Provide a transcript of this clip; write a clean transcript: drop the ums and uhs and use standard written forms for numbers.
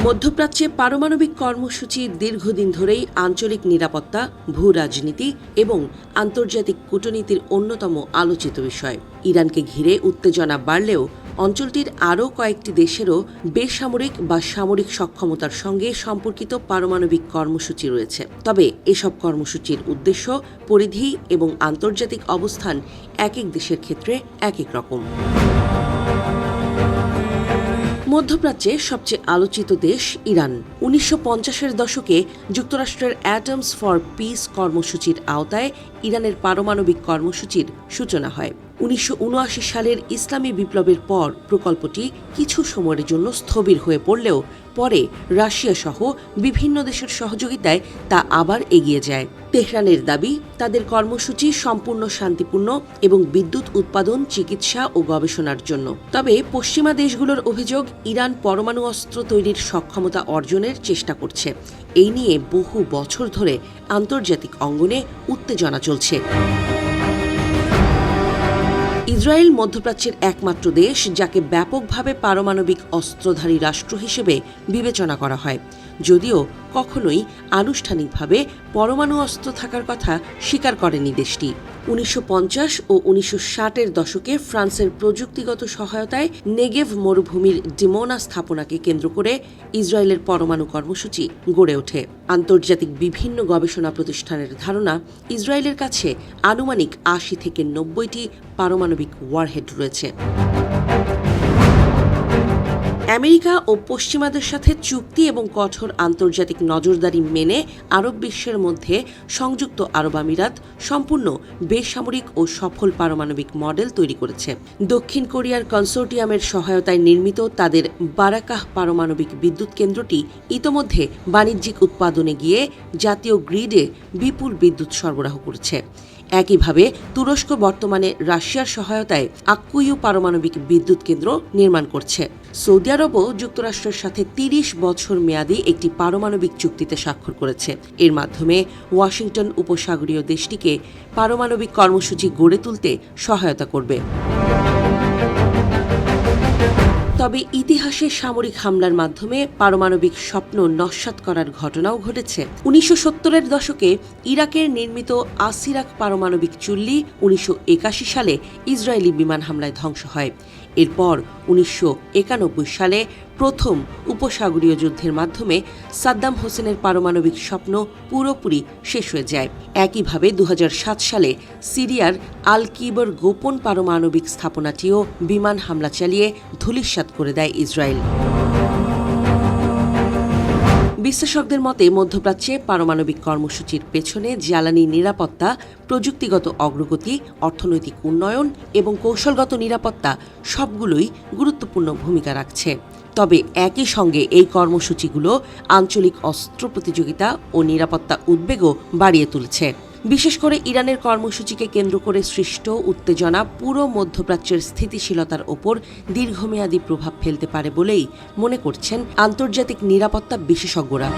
মধ্যপ্রাচ্যে পারমাণবিক কর্মসূচি দীর্ঘদিন ধরেই আঞ্চলিক নিরাপত্তা, ভূ-রাজনীতি এবং আন্তর্জাতিক কূটনীতির অন্যতম আলোচিত বিষয়। ইরানকে ঘিরে উত্তেজনা বাড়লেও অঞ্চলটির আরও কয়েকটি দেশেরও বেসামরিক বা সামরিক সক্ষমতার সঙ্গে সম্পর্কিত পারমাণবিক কর্মসূচি রয়েছে। তবে এসব কর্মসূচির উদ্দেশ্য, পরিধি এবং আন্তর্জাতিক অবস্থান এক এক দেশের ক্ষেত্রে এক এক রকম। মধ্যপ্রাচ্যে সবচেয়ে আলোচিত দেশ ইরান। ১৯৫০-এর দশকে যুক্তরাষ্ট্রের অ্যাটমস ফর পিস কর্মসূচির আওতায় ইরানের পারমাণবিক কর্মসূচির সূচনা হয়। ১৯৭৯ সালের ইসলামী বিপ্লবের পর প্রকল্পটি কিছু সময়ের জন্য স্থবির হয়ে পড়লেও পরে রাশিয়া সহ বিভিন্ন দেশের সহযোগিতায় তা আবার এগিয়ে যায়। তেহরানের দাবি, তাদের কর্মসূচি সম্পূর্ণ শান্তিপূর্ণ এবং বিদ্যুৎ উৎপাদন, চিকিৎসা ও গবেষণার জন্য। তবে পশ্চিমা দেশগুলোর অভিযোগ, ইরান পরমাণু অস্ত্র তৈরির সক্ষমতা অর্জনের চেষ্টা করছে। এই নিয়ে বহু বছর ধরে আন্তর্জাতিক অঙ্গনে উত্তেজনা চলছে। ইসরায়েল মধ্যপ্রাচ্যের একমাত্র দেশ যাকে ব্যাপকভাবে পারমাণবিক অস্ত্রধারী রাষ্ট্র হিসেবে বিবেচনা করা হয়, যদিও কখনোই আনুষ্ঠানিকভাবে পরমাণু অস্ত্র থাকার কথা স্বীকার করেনি দেশটি। ১৯৫০ ও ১৯৬০-এর দশকে ফ্রান্সের প্রযুক্তিগত সহায়তায় নেগেভ মরুভূমির ডিমোনা স্থাপনাকে কেন্দ্র করে ইসরায়েলের পরমাণু কর্মসূচি গড়ে ওঠে। আন্তর্জাতিক বিভিন্ন গবেষণা প্রতিষ্ঠানের ধারণা, ইসরায়েলের কাছে আনুমানিক ৮০ থেকে ৯০টি পারমাণবিক ওয়ারহেড রয়েছে। আমেরিকা ও পশ্চিমাদের সাথে চুক্তি এবং কঠোর আন্তর্জাতিক নজরদারি মেনে আরব বিশ্বের মধ্যে সংযুক্ত আরব আমিরাত সম্পূর্ণ বেসামরিক ও সফল পারমাণবিক মডেল তৈরি করেছে। দক্ষিণ কোরিয়ার কনসোর্টিয়ামের সহায়তায় নির্মিত তাদের বারাকাহ পারমাণবিক বিদ্যুৎ কেন্দ্রটি ইতোমধ্যে বাণিজ্যিক উৎপাদনে গিয়ে জাতীয় গ্রিডে বিপুল বিদ্যুৎ সরবরাহ করছে। একইভাবে তুরস্ক বর্তমানে রাশিয়ার সহায়তায় আক্কুইউ পারমাণবিক বিদ্যুৎ কেন্দ্র নির্মাণ করছে। সৌদি আরবও যুক্তরাষ্ট্রের সাথে ৩০ বছর মেয়াদী একটি পারমাণবিক চুক্তিতে স্বাক্ষর করেছে। এর মাধ্যমে ওয়াশিংটন উপসাগরীয় দেশটিকে পারমাণবিক কর্মসূচি গড়ে তুলতে সহায়তা করবে। তবে ইতিহাসে সামরিক হামলার মাধ্যমে পারমাণবিক স্বপ্ন নস্যাৎ করার ঘটনাও ঘটেছে। ১৯৭০-এর দশকে ইরাকের নির্মিত আসিরাক পারমাণবিক চুল্লি ১৯৮১ সালে ইসরায়েলি বিমান হামলায় ধ্বংস হয়। এরপর ১৯৯১ সালে প্রথম উপসাগরীয় যুদ্ধের মাধ্যমে সাদ্দাম হোসেনের পারমাণবিক স্বপ্ন পুরোপুরি শেষ হয়ে যায়। একইভাবে ২০০৭ সালে সিরিয়ার আল কিবর গোপন পারমাণবিক স্থাপনাটিও বিমান হামলা চালিয়ে ধূলিসাৎ করে দেয় ইসরায়েল। বিশ্লেষকদের মতে মধ্যপ্রাচ্যে পারমাণবিক কর্মসূচির পেছনে জ্বালানি নিরাপত্তা, প্রযুক্তিগত অগ্রগতি, অর্থনৈতিক উন্নয়ন এবং কৌশলগত নিরাপত্তা সবগুলোই গুরুত্বপূর্ণ ভূমিকা রাখছে। তবে একই সঙ্গে এই কর্মসূচিগুলো আঞ্চলিক অস্ত্র প্রতিযোগিতা ও নিরাপত্তা উদ্বেগও বাড়িয়ে তুলছে। বিশেষ করে ইরানের কর্মসূচিকে কেন্দ্র করে সৃষ্ট উত্তেজনা পুরো মধ্যপ্রাচ্যের স্থিতিশীলতার ওপর দীর্ঘমেয়াদী প্রভাব ফেলতে পারে বলেই মনে করছেন আন্তর্জাতিক নিরাপত্তা বিশেষজ্ঞরা।